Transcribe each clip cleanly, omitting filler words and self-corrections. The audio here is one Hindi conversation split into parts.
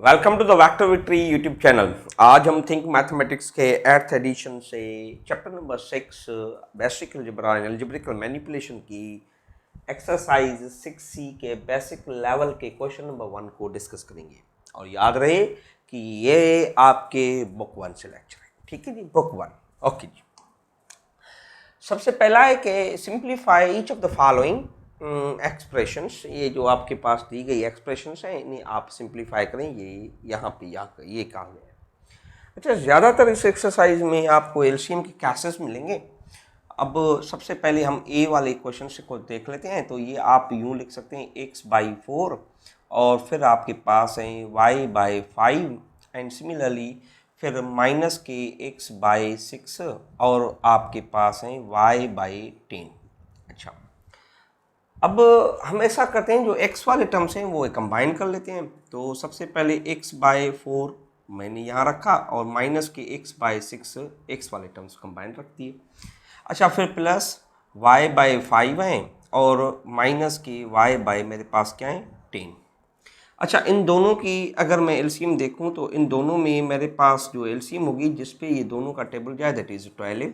Welcome to the vector victory YouTube channel. आज हम थिंक मैथमेटिक्स के एट्थ एडिशन से chapter number 6 basic algebra and algebraic manipulation की एक्सरसाइज 6C के बेसिक लेवल के क्वेश्चन नंबर 1 को डिस्कस करेंगे। और याद रहे कि ये आपके बुक 1 से लेक्चर है। ठीक है जी, बुक 1। ओके जी। सबसे पहला है कि simplify each of the following expressions. ये जो आपके पास दी गई एक्सप्रेशंस हैं इन्हें आप सिंप्लीफाई करें। ये यहाँ पे ये काम है। अच्छा, ज़्यादातर इस एक्सरसाइज में आपको एलसीएम के कैसेस मिलेंगे। अब सबसे पहले हम ए वाले क्वेश्चन से को देख लेते हैं। तो ये आप यूँ लिख सकते हैं x/4 और फिर आपके पास है y/5 एंड सिमिलरली फिर माइनस के x/6 और आपके पास है y/10। अच्छा, अब हम ऐसा करते हैं, जो x वाले टर्म्स हैं वो कंबाइन कर लेते हैं। तो सबसे पहले x/4 मैंने यहाँ रखा और माइनस के x/6 x वाले टर्म्स कंबाइन रख दिए। अच्छा, फिर प्लस y/5 हैं और माइनस के y/ मेरे पास क्या है 10। अच्छा, इन दोनों की अगर मैं एलसीएम देखूं तो इन दोनों में मेरे पास जो एलसीएम होगी जिस पे ये दोनों का टेबल जाए दैट इज़ 12।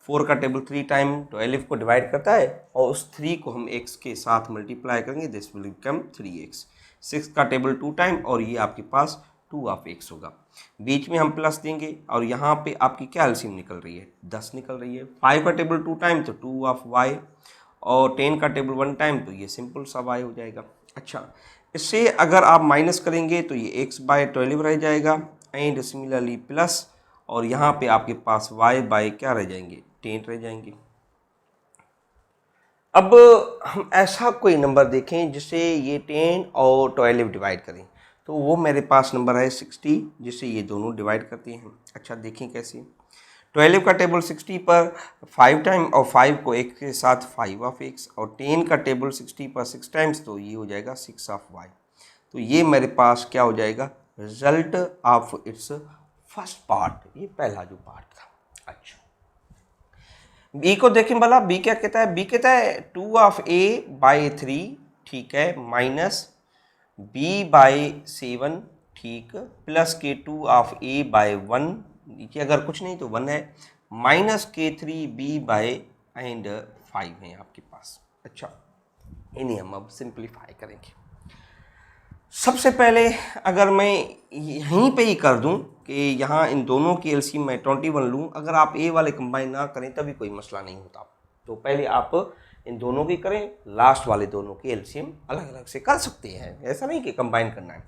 4 का टेबल 3 टाइम 12 को डिवाइड करता है और उस 3 को हम x के साथ मल्टीप्लाई करेंगे, दिस विल बिकम 3x। 6 का टेबल 2 टाइम और ये आपके पास 2 होगा। बीच में हम प्लस देंगे और यहाँ पे आपकी क्या एलसीएम निकल रही है 10 निकल रही है। 5 का टेबल 2 टाइम तो 2 और 10 का टेबल 1 टाइम तो ये सिंपल सा y हो जाएगा। अच्छा, इससे अगर आप माइनस करेंगे तो ये x/12 रह जाएगा एंड सिमिलरली प्लस और यहाँ पे आपके पास y/ क्या रह जाएंगे 10 रह जाएंगे। अब हम ऐसा कोई नंबर देखें जिसे ये 10 और 12 डिवाइड करें, तो वो मेरे पास नंबर है 60 जिसे ये दोनों डिवाइड करते हैं। अच्छा, देखें कैसे। 12 का टेबल 60 पर 5 टाइम और 5 को एक के साथ 5 और 10 का टेबल 60 पर 6 टाइम्स तो ये हो जाएगा 6 तो ये मेरे पास क्या हो जाएगा result of its first part, ये पहला जो पार्ट था। अच्छा, बी को देखें भला, बी क्या कहता है। बी कहता है 2/3, ठीक है, माइनस b/7, ठीक, प्लस के 2/a/1, नीचे अगर कुछ नहीं तो 1 है, माइनस के 3b/5 है आपके पास। अच्छा, इन्हें हम अब सिंप्लीफाई करेंगे। सबसे पहले अगर मैं यहीं पे ही कर दूं कि यहाँ इन दोनों की एलसीएम मैं 21 लूँ, अगर आप ए वाले कंबाइन ना करें तभी कोई मसला नहीं होता। तो पहले आप इन दोनों की करें, लास्ट वाले दोनों की एलसीएम अलग अलग से कर सकते हैं, ऐसा नहीं कि कंबाइन करना है।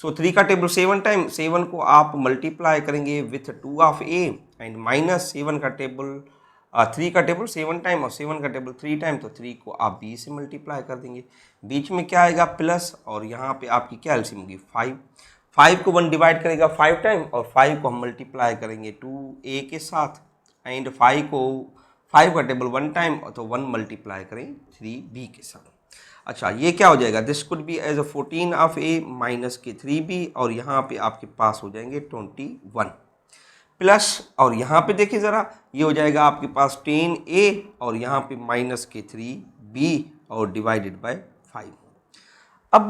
सो 3 का टेबल 7 टाइम, 7 को आप मल्टीप्लाई करेंगे विथ 2 एंड माइनस 7 का टेबल 3 का टेबल 7 टाइम और 7 का टेबल 3 टाइम, तो 3 को आप b से मल्टीप्लाई कर देंगे। बीच में क्या आएगा प्लस और यहाँ पे आपकी क्या एलसीएम होगी 5। 5 को 1 डिवाइड करेगा 5 टाइम और 5 को हम मल्टीप्लाई करेंगे 2a के साथ एंड 5 का टेबल 1 टाइम तो 1 मल्टीप्लाई करें 3b के साथ। अच्छा, ये क्या हो जाएगा, this could be as a 14 minus के 3b और यहाँ पे आपके पास हो जाएंगे 21 प्लस और यहाँ पे देखिए ज़रा, ये हो जाएगा आपके पास 10a और यहाँ पे माइनस के 3b और डिवाइडेड बाय 5। अब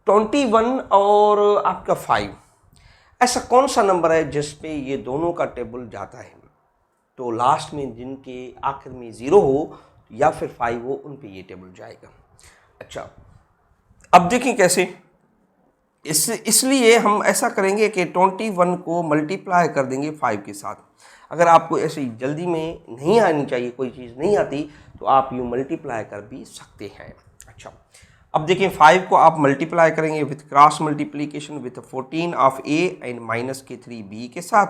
21 और आपका 5, ऐसा कौन सा नंबर है जिस पे ये दोनों का टेबल जाता है, तो लास्ट में जिनके आखिर में 0 हो या फिर 5 हो उन पे ये टेबल जाएगा। अच्छा, अब देखिए कैसे। इसलिए हम ऐसा करेंगे कि 21 को मल्टीप्लाई कर देंगे 5 के साथ। अगर आपको ऐसे जल्दी में नहीं आनी चाहिए, कोई चीज़ नहीं आती, तो आप यूँ मल्टीप्लाई कर भी सकते हैं। अच्छा, अब देखिए 5 को आप मल्टीप्लाई करेंगे with cross multiplication with 14 and minus के 3b के साथ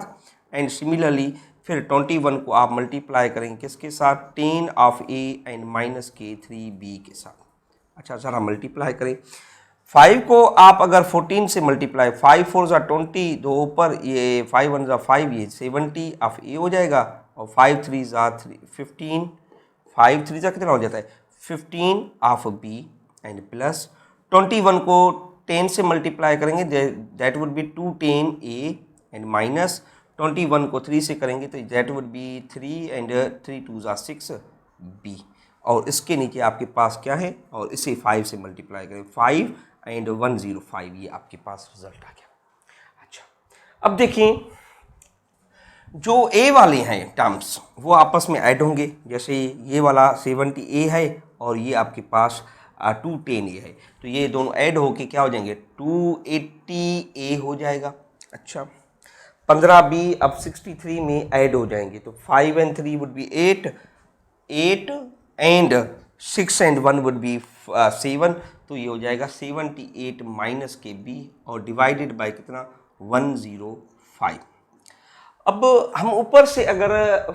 एंड सिमिलरली फिर 21 को आप मल्टीप्लाई करेंगे किसके साथ 10 एंड माइनस के 3b के साथ। अच्छा, ज़रा मल्टीप्लाई करें 5 को आप अगर 14 से मल्टीप्लाई 5 4 ज़ा 20, दो ऊपर ये 5 1 ज़ा 5, ये 70 ऑफ ए हो जाएगा और 5 3 ज़ा 15, 5 3 ज़ा कितना हो जाता है 15 ऑफ बी एंड प्लस 21 को 10 से मल्टीप्लाई करेंगे that would be 210a and minus 21 को 3 से करेंगे तो दैट वुड बी 3 एंड 3 2 ज़ा 6 बी। और इसके नीचे आपके पास क्या है, और इसे 5 से मल्टीप्लाई करें, 5 एंड 105, ये आपके पास रिजल्ट आ गया। अच्छा, अब देखिए जो ए वाले हैं टर्म्स वो आपस में ऐड होंगे, जैसे ये वाला 70A है और ये आपके पास 210A है, तो ये दोनों ऐड होके क्या हो जाएंगे, 280A हो जाएगा। अच्छा, 15B अब 63 में ऐड हो जाएंगे, तो 5 and 3 would be 8, 8 and 6 and 1 would be 7, तो ये हो जाएगा 78 माइनस के बी और डिवाइडेड बाय कितना, 105। अब हम ऊपर से अगर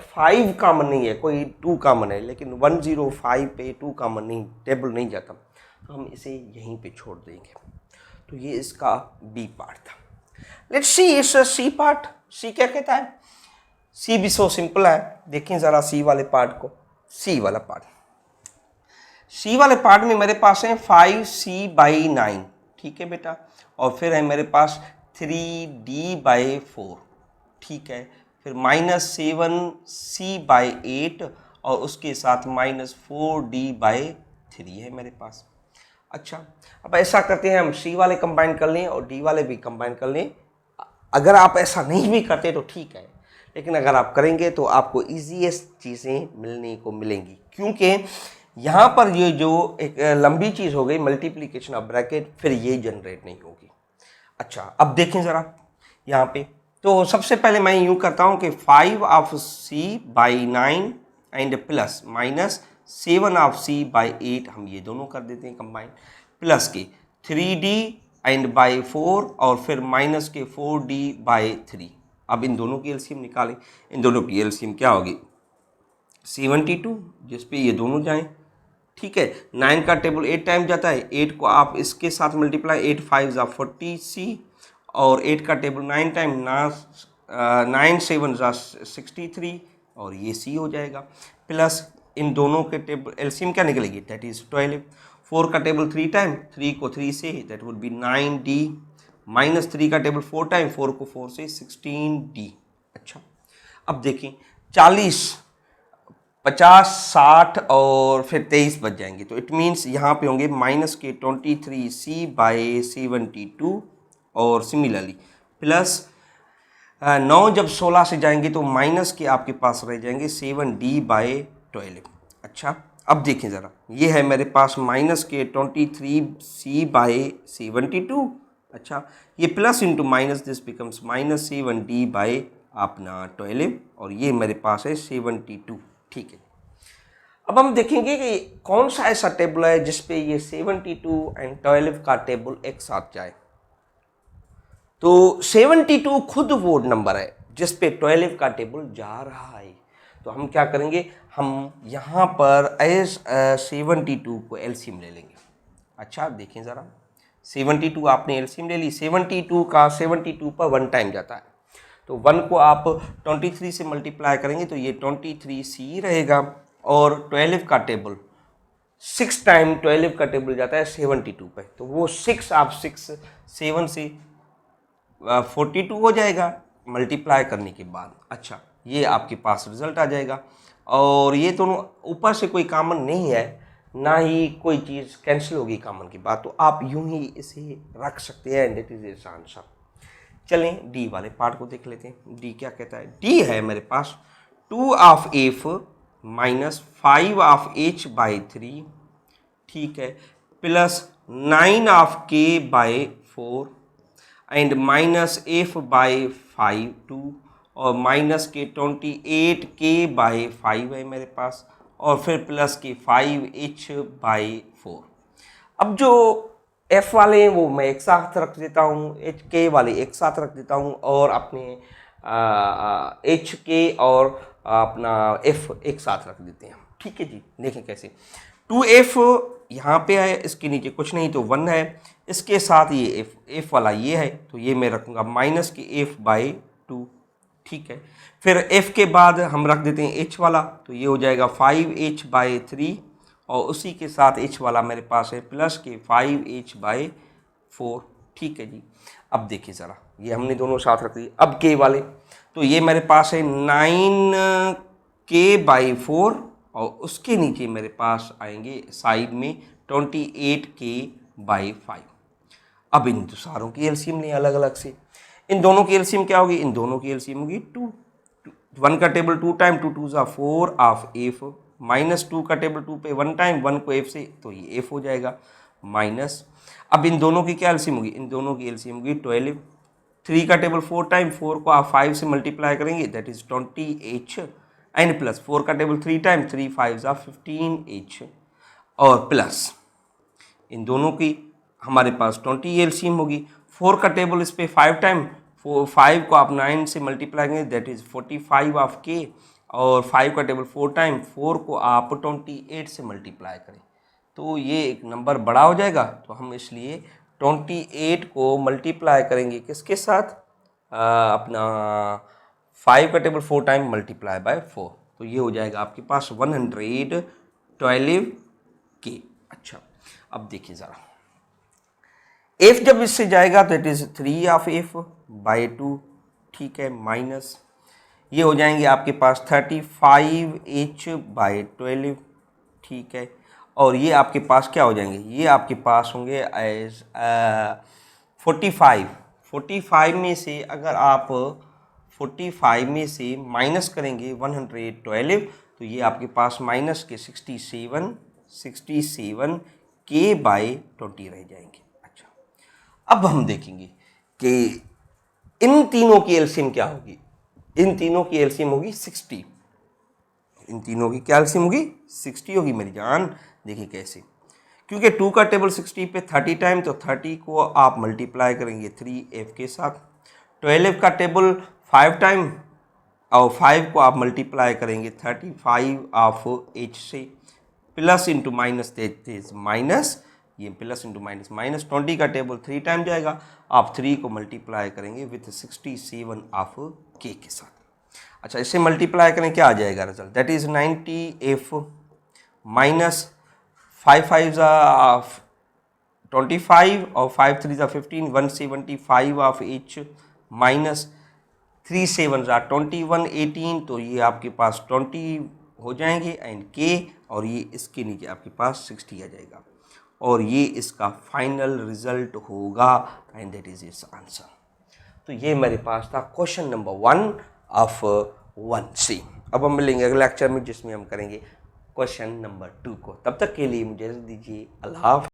5 कॉमन नहीं है, कोई 2 कॉमन है, लेकिन 105 पे 2 कॉमन नहीं, टेबल नहीं जाता, तो हम इसे यहीं पे छोड़ देंगे। तो ये इसका बी पार्ट था। लेट्स सी इस सी पार्ट। सी क्या कहता है, सी भी सो सिंपल है, देखें ज़रा सी वाले पार्ट को। सी वाला पार्ट, सी वाले पार्ट में मेरे पास है 5C/9, ठीक है बेटा, और फिर है मेरे पास 3D/4, ठीक है, फिर -7C/8 और उसके साथ -4D/3 है मेरे पास। अच्छा, अब ऐसा करते हैं हम, सी वाले कंबाइन कर लें और डी वाले भी कंबाइन कर लें। अगर आप ऐसा नहीं भी करते तो ठीक है, लेकिन अगर आप करेंगे तो आपको ईजीएस्ट चीज़ें मिलने को मिलेंगी, क्योंकि यहाँ पर ये जो एक लंबी चीज़ हो गई मल्टीप्लिकेशन ऑफ ब्रैकेट, फिर ये जनरेट नहीं होगी। अच्छा, अब देखें ज़रा यहाँ पे, तो सबसे पहले मैं यूँ करता हूँ कि 5C/9 एंड प्लस -7C/8, हम ये दोनों कर देते हैं कंबाइन, प्लस के 3D/4 और फिर माइनस के 4D/3। अब इन दोनों की एलसीएम निकालें, इन दोनों की एलसीएम क्या होगी, 72, जिस पे ये दोनों जाएं, ठीक है। 9 का टेबल 8 टाइम जाता है, 8 को आप इसके साथ मल्टीप्लाई, 8 5 जा 40C, और 8 का टेबल 9 टाइम, 9 7 जा 63, और ये C हो जाएगा, प्लस इन दोनों के टेबल एलसीएम क्या निकलेगी, दैट इज 12। 4 का टेबल 3 टाइम, 3 को 3 से, that would be 9D, minus 3 का टेबल 4 टाइम, 4 को 4 से 16D। अच्छा, अब देखें 40, 50, 60 और फिर 23 बच जाएंगे, तो इट मीन्स यहाँ पे होंगे माइनस के 23C/72, और सिमिलरली प्लस 9 जब 16 से जाएंगे तो माइनस के आपके पास रह जाएंगे 7D/12। अच्छा, अब देखें ज़रा, ये है मेरे पास माइनस के 23C/72। अच्छा, ये plus into minus, this becomes -7D/12, और ये मेरे पास है 72, ठीक है। अब हम देखेंगे कि कौन सा ऐसा टेबल है जिसपे ये 72 एंड 12 का टेबल एक साथ जाए। तो 72 खुद वो नंबर है जिसपे 12 का टेबल जा रहा है, तो हम क्या करेंगे, हम यहाँ पर एज 72 को एलसीएम ले लेंगे। अच्छा, देखें ज़रा, 72 आपने एलसीएम ले ली, 72 का 72 पर 1 टाइम जाता है, तो 1 को आप 23 से मल्टीप्लाई करेंगे तो ये 23C रहेगा, और 12 का टेबल 6 टाइम 12 का टेबल जाता है 72 पे, तो वो 6 आप 6 7 से 42 हो जाएगा मल्टीप्लाई करने के बाद। अच्छा, ये आपके पास रिजल्ट आ जाएगा, और ये दोनों ऊपर से कोई कॉमन नहीं है, ना ही कोई चीज़ कैंसिल होगी कॉमन की बात, तो आप यूं ही इसे रख सकते हैं, and it is it's answer. चलें डी वाले पार्ट को देख लेते हैं। डी क्या कहता है, डी है मेरे पास 2/f माइनस 5/h/3, ठीक है, प्लस 9/k/4 एंड -f/5 और माइनस के 28k/5 है मेरे पास, और फिर प्लस के 5h/4। अब जो f वाले हैं वो मैं एक साथ रख देता हूँ, k वाले एक साथ रख देता हूँ, और अपने k और अपना f एक साथ रख देते हैं, ठीक है जी। देखें कैसे, 2f यहाँ पे है, इसके नीचे कुछ नहीं तो 1 है, इसके साथ ये f वाला ये है, तो ये मैं रखूँगा माइनस के f/2, ठीक है। फिर f के बाद हम रख देते हैं h वाला, तो ये हो जाएगा 5h/3, और उसी के साथ h वाला मेरे पास है प्लस के 5h/4, ठीक है जी। अब देखिए ज़रा, ये हमने दोनों साथ रख दिए। अब k वाले, तो ये मेरे पास है 9k/4 और उसके नीचे मेरे पास आएंगे साइड में 28k/5। अब इन सारों की एलसीएम लें अलग अलग से। इन दोनों की एलसीएम क्या होगी? इन दोनों की एलसीएम होगी 2। 1 का टेबल 2 टाइम 2 2 ज़ा 4 ऑफ एफ, -2 का टेबल 2 पे 1 टाइम 1 को एफ से, तो ये एफ हो जाएगा माइनस। अब इन दोनों की क्या एलसीएम होगी? इन दोनों की एलसीएम होगी 12। 3 का टेबल 4 टाइम 4 को आप 5 से मल्टीप्लाई करेंगे, that is 20h, and plus 4 का टेबल 3 टाइम 3 5 ज़ा 15h, और प्लस इन दोनों की हमारे पास 20 एलसीएम होगी। 4 का टेबल इस पे 5 टाइम 5 को आप 9 से मल्टीप्लाई करेंगे, दैट इज 45 ऑफ के, और 5 का टेबल 4 टाइम 4 को आप 28 से मल्टीप्लाई करें तो ये एक नंबर बड़ा हो जाएगा। तो हम इसलिए 28 को मल्टीप्लाई करेंगे किसके साथ? अपना 5 का टेबल 4 टाइम मल्टीप्लाई बाय 4, तो ये हो जाएगा आपके पास 112k। अच्छा, अब देखिए ज़रा, एफ जब इससे जाएगा तो it is 3 of F by 2, ठीक है, माइनस ये हो जाएंगे आपके पास 35h/12, ठीक है, और ये आपके पास क्या हो जाएंगे? ये आपके पास होंगे एज 45 में से अगर आप 45 में से माइनस करेंगे 112, तो ये आपके पास माइनस के 67k/20 रह जाएंगे। अच्छा, अब हम देखेंगे कि इन तीनों की एलसीएम क्या होगी। इन तीनों की एलसीएम होगी 60। इन तीनों की क्या एलसीएम होगी? 60 होगी मेरी जान। देखिए कैसे, क्योंकि 2 का टेबल 60 पे 30 टाइम, तो 30 को आप मल्टीप्लाई करेंगे 3f के साथ। 12 का टेबल 5 टाइम, और 5 को आप मल्टीप्लाई करेंगे 35 ऑफ h से, प्लस इंटू माइनस माइनस, ये प्लस इंटू माइनस माइनस। 20 का टेबल 3 टाइम जाएगा, आप 3 को मल्टीप्लाई करेंगे विथ 67 ऑफ k के साथ। अच्छा, इसे मल्टीप्लाई करें, क्या आ जाएगा result? That is 90f minus 5 5 ज़ा 25 और 5 3 ज़ा 15, 175 ऑफ h माइनस 3 7 ज़ा 21 18, तो ये आपके पास 20 हो जाएंगे एंड k, और ये इसके नीचे आपके पास 60 आ जाएगा, और ये इसका फाइनल रिजल्ट होगा and that is it's answer. तो ये मेरे पास था क्वेश्चन नंबर 1 ऑफ 1C। अब हम मिलेंगे अगले लेक्चर में जिसमें हम करेंगे क्वेश्चन नंबर 2 को। तब तक के लिए मुझे दीजिए, अल्लाह हाफ़िज़।